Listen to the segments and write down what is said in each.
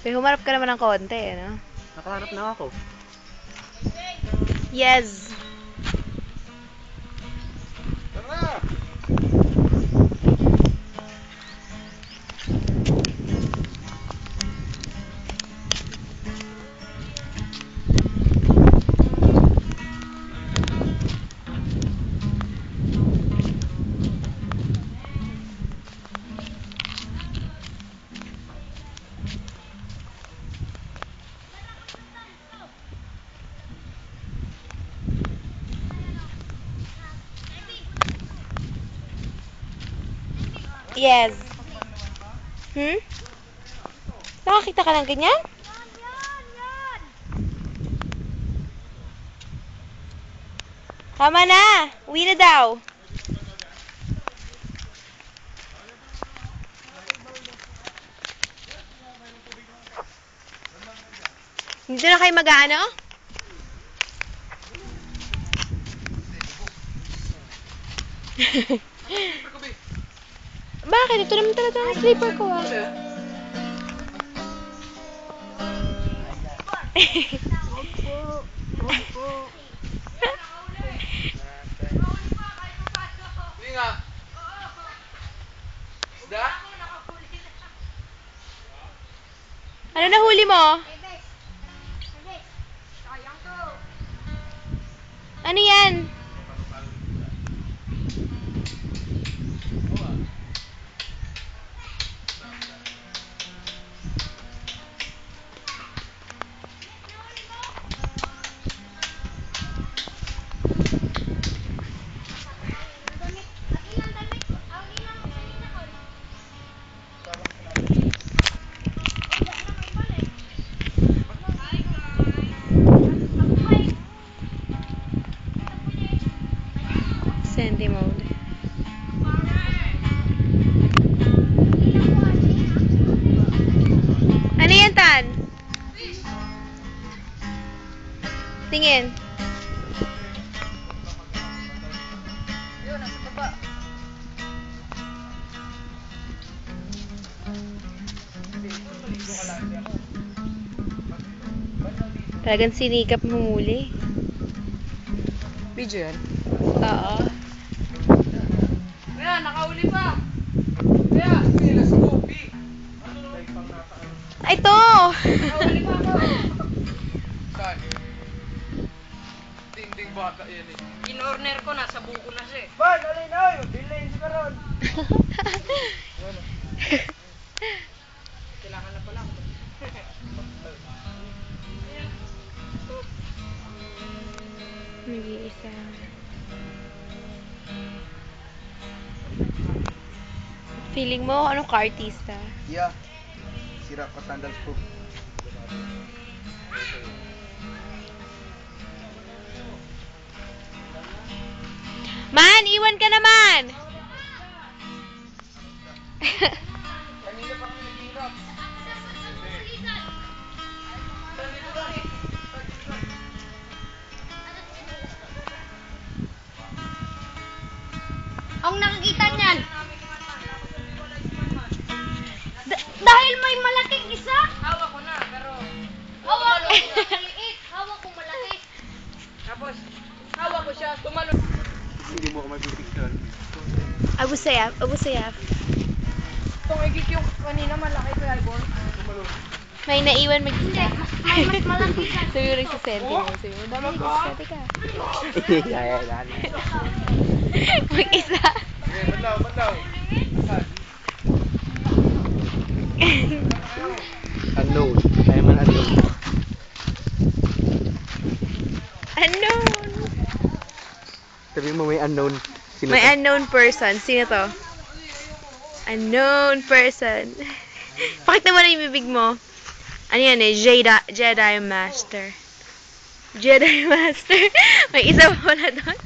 Pero humarap ka naman ng konti, ano? Nakaharap na ako. Yes! Tara! Yes! Nakakita ka ng ganyan? Tama na! Uwi na daw! Dito na kayo mag-aano? Bakit? Ito naman talaga ang sleeper ko, ah. Hindi nga. Isda? Ano nahuli mo? Ano yan? Sandy mode. Ano yan, Tan? Tingin. Yun, nasa baba. Talagang sinikap humuli. Video yan? Oo. Kaya, nakauli pa! Kaya, sila sa Gopi! Ito! Nakauli pa ako! Saan? Ding-ding bata yan eh. In-order ko, nasa buko na siya eh. Ban, alay na yun! Bilhin si Karon! Kailangan na pala ako. Nag-iisa. Feeling mo, anong ka-artista? Yeah. Sira pa sandals ko. Man, iwan ka naman! Kanina pa kami naghihirap. Ang nakakita niyan! Dahil may malaking isa? Hawak ko na, pero... Hawak ko maliit. Hawak ko malaki. Tapos, hawak ko siya, tumalo. Hindi mo ako mag-picture. Abu Sayyaf, Abu Sayyaf. Itong igik yung kanina malaki ko, Albon. Tumalo. May naiwan mag-isa. May mas malaki siya. Sabi mo nagsisente mo. Sabi mo, dami nagsisente ka. Mag-isa. Okay, bandaw, bandaw. Saan? Unknown. Kaya man unknown. Unknown. Sabi mo may unknown. Sino May to? unknown person. Sino to? Unknown person. Pakita mo na yung bibig mo. Ano yan eh? Jedi Master. Jedi Master. May isa pa wala doon.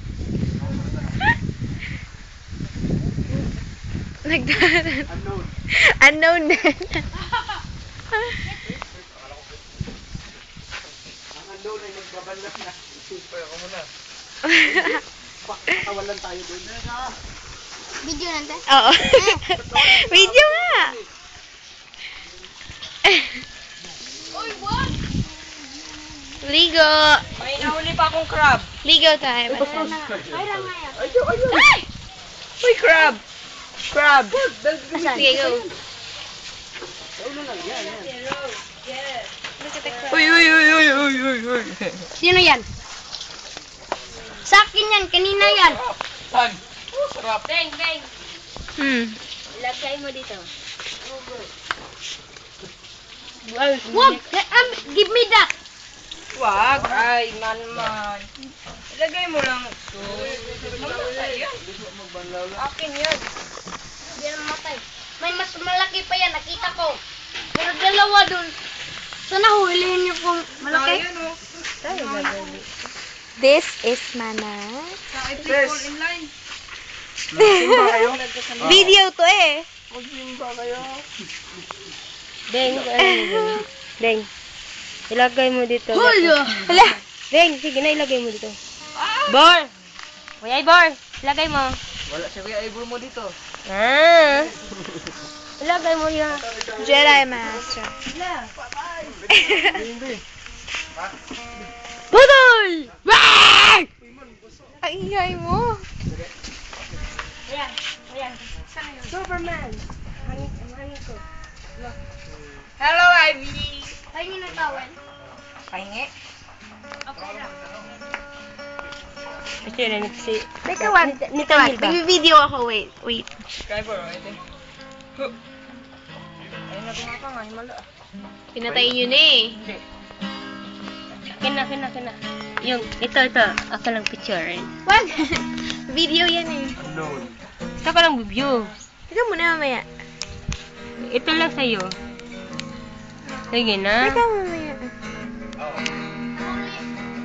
Nagdaran. Unknown. Unknown din. Ang unknown ay magbabanlat na. Super ako muna. Pakawalan tayo doon. Video nanti. Oo. Video nga. Uy, what? Ligo. May nahuli pa akong crab. Ligo time. Mayroon nga yan. Ay! Uy, crab! Crab! Asan? Sige, go. Uy, uy, uy, uy, uy, uy, uy. Sino yan? Sa akin yan, kanina yan. San? Sarap. Bang, bang. Ilagay mo dito. Wag! Give me that! Wag. Ay, man. Ilagay mo lang. Akin yan. Hindi na matay. May mas malaki pa yan, nakita ko. Pero dalawa dun. Sana hulihin niyo kung malaki. Ayan, oh. This is Mana. Yes. Video to eh. Magsimba kayo. Deng, Deng. Ilagay mo dito. Hala. Deng, sige na ilagay mo dito. Bor! Kuya Bor, ilagay mo. Wala siya kaya ibor mo dito. Ah. Ilagay mo yan. Jedi Master. Putol! Ang ingay mo. Ayan, ayan. Superman. ko. Hello, Ivy. Pahingin ng towel. Pahingi. Okay lang. Kasi na si... Teka, wag. Nito ba? Nag-video ako. Wait. Driver, right? Ayun na gumaka nga, himala. Pinatayin yun eh. Hindi. Kina. Yung, ito. Ako lang picture. Wag. Video yan eh. Unknown. Ito ka lang review. Teka muna mamaya. Ito lang sa'yo. Sige na. Teka mamaya.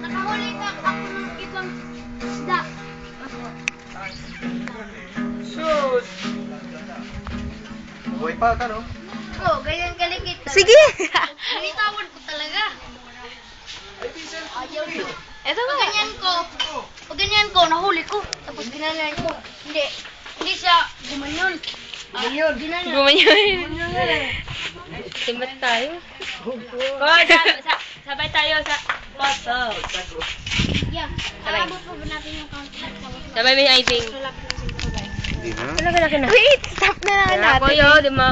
Nakahuli ka ako ng ibang isda. Sus! Buhay pa ka, no? Oh, ganyan kalikit. Sige. Binitawan ko talaga. Ayaw mo. Ito Pag nga. ganyan ko, nahuli ko. Tapos ginanyan ko. Hindi siya gumanyon. Ginanyan. Gumanyan. Timat tayo. Sabay tayo sa poso. Yeah. Aabot pa ba natin yung contract? Sabay may iving. Hindi na. Kina. Wait, stop na lang Ako natin. yun, di ma